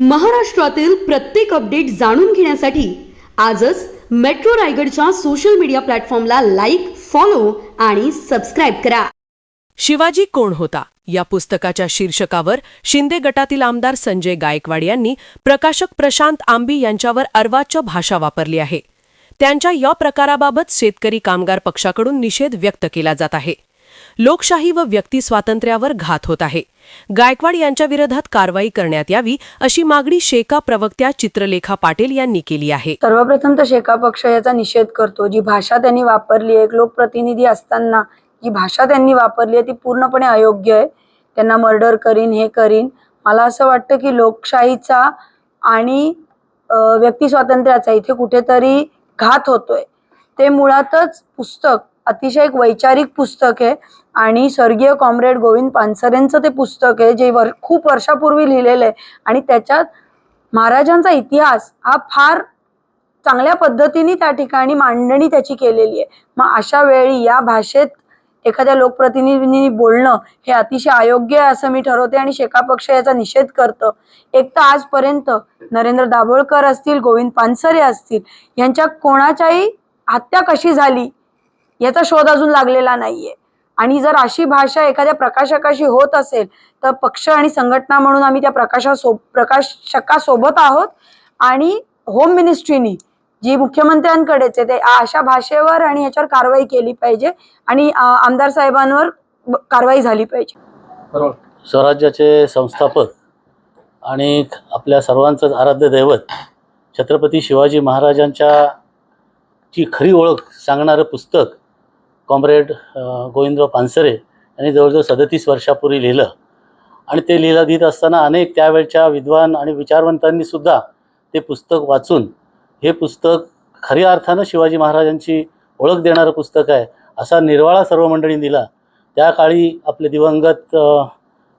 महाराष्ट्रातील प्रत्येक अपडेट जाणून घेण्यासाठी आजच मेट्रो रायगडच्या सोशल मीडिया प्लॅटफॉर्मला लाईक, फॉलो आणि सबस्क्राईब करा. शिवाजी कोण होता या पुस्तकाच्या शीर्षकावर शिंदे गटातील आमदार संजय गायकवाड यांनी प्रकाशक प्रशांत आंबी यांच्यावर अर्वाच्य भाषा वापरली आहे. त्यांच्या या प्रकाराबाबत शेतकरी कामगार पक्षाकडून निषेध व्यक्त केला जात आहे. लोकशाही व व्यक्ती स्वातंत्र्यावर घात होत आहे. गायकवाड यांच्या विरोधात कारवाई करण्यात यावी अशी मागणी शेका प्रवक्त्या चित्रलेखा पाटील यांनी केली आहे. सर्वप्रथम तर शेका पक्ष याचा निषेध करतो. जी भाषा त्यांनी वापरली आहे, एक लोकप्रतिनिधी असताना जी भाषा त्यांनी वापरली आहे ती पूर्णपणे अयोग्य आहे. त्यांना मर्डर करीन, हे करीन. मला असं वाटतं की लोकशाहीचा आणि व्यक्ती स्वातंत्र्याचा इथे कुठेतरी घात होतोय. ते मुळातच पुस्तक अतिशय एक वैचारिक पुस्तक आहे आणि स्वर्गीय कॉम्रेड गोविंद पानसरेंचं ते पुस्तक आहे जे खूप वर्षापूर्वी लिहिलेलं आहे आणि त्याच्यात महाराजांचा इतिहास हा फार चांगल्या पद्धतीने त्या ठिकाणी मांडणी त्याची केलेली आहे. मग अशा वेळी या भाषेत एखाद्या लोकप्रतिनिधींनी बोलणं हे अतिशय अयोग्य आहे असं मी ठरवते आणि शेका पक्ष याचा निषेध करतं. एक तर आजपर्यंत नरेंद्र दाभोळकर असतील, गोविंद पानसरे असतील, यांच्या कोणाच्याही हत्या कशी झाली याचा शोध अजून लागलेला नाहीये. आणि जर अशी भाषा एखाद्या प्रकाशकाशी होत असेल तर पक्ष आणि संघटना म्हणून आम्ही त्या प्रकाशकासोबत आहोत आणि होम मिनिस्ट्रीनी जी मुख्यमंत्र्यांकडेच आहे ते अशा भाषेवर आणि याच्यावर कारवाई केली पाहिजे आणि आमदार साहेबांवर कारवाई झाली पाहिजे. स्वराज्याचे संस्थापक आणि आपल्या सर्वांचं आराध्य दैवत छत्रपती शिवाजी महाराजांच्या ची खरी ओळख सांगणारं पुस्तक कॉम्रेड गोविंदराव पानसरे यांनी जवळजवळ 37 वर्षापूर्वी लिहिलं आणि ते लिहित असताना अनेक त्यावेळच्या विद्वान आणि विचारवंतांनी सुद्धा ते पुस्तक वाचून हे पुस्तक खऱ्या अर्थानं शिवाजी महाराजांची ओळख देणारं पुस्तक आहे असा निर्वाळा सर्व मंडळींनी दिला. त्या काळी आपले दिवंगत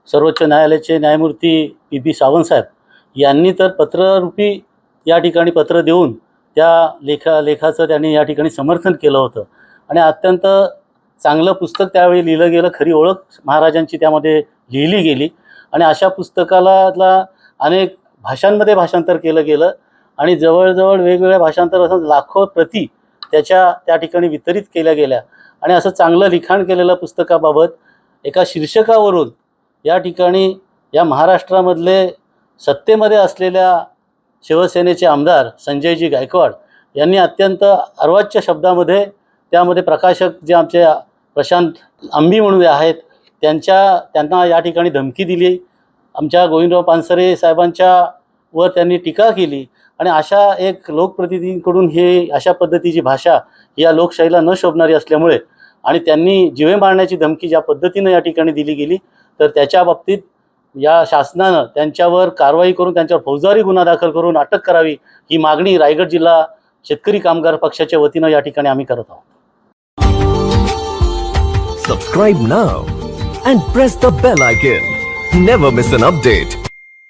सर्वोच्च न्यायालयाचे न्यायमूर्ती पी सावंतसाहेब यांनी तर पत्ररूपी या ठिकाणी पत्र देऊन त्या लेखाचं त्यांनी या ठिकाणी समर्थन केलं होतं आणि अत्यंत चांगलं पुस्तक त्यावेळी लिहिलं गेलं. खरी ओळख महाराजांची त्यामध्ये लिहिली गेली आणि अशा पुस्तकाला अनेक भाषांमध्ये भाषांतर केलं गेलं आणि जवळजवळ वेगवेगळ्या भाषांतर असं लाखो प्रती त्या ठिकाणी वितरित केल्या गेल्या आणि असं चांगलं लिखाण केलेलं पुस्तकाबाबत एका शीर्षकावरून या ठिकाणी या महाराष्ट्रामधले सत्तेमध्ये असलेल्या शिवसेनेचे आमदार संजयजी गायकवाड यांनी अत्यंत अर्वाच्य शब्दामध्ये त्यामध्ये प्रकाशक जे आमचे प्रशांत आंबी म्हणून आहेत त्यांना या ठिकाणी धमकी दिली. आमच्या गोविंदराव पानसरे साहेबांच्या वर त्यांनी टीका केली आणि अशा एक लोकप्रतिनिधींकडून हे अशा पद्धतीची भाषा या लोकशाहीला न शोभणारी असल्यामुळे आणि त्यांनी जीवे मारण्याची धमकी ज्या पद्धतीनं या ठिकाणी दिली गेली तर त्याच्या बाबतीत या शासनानं त्यांच्यावर कारवाई करून त्यांच्यावर फौजदारी गुन्हा दाखल करून अटक करावी ही मागणी रायगड जिल्हा शेतकरी कामगार पक्षाच्या वतीनं या ठिकाणी आम्ही करत आहोत. Subscribe now and press the bell icon. Never miss an update.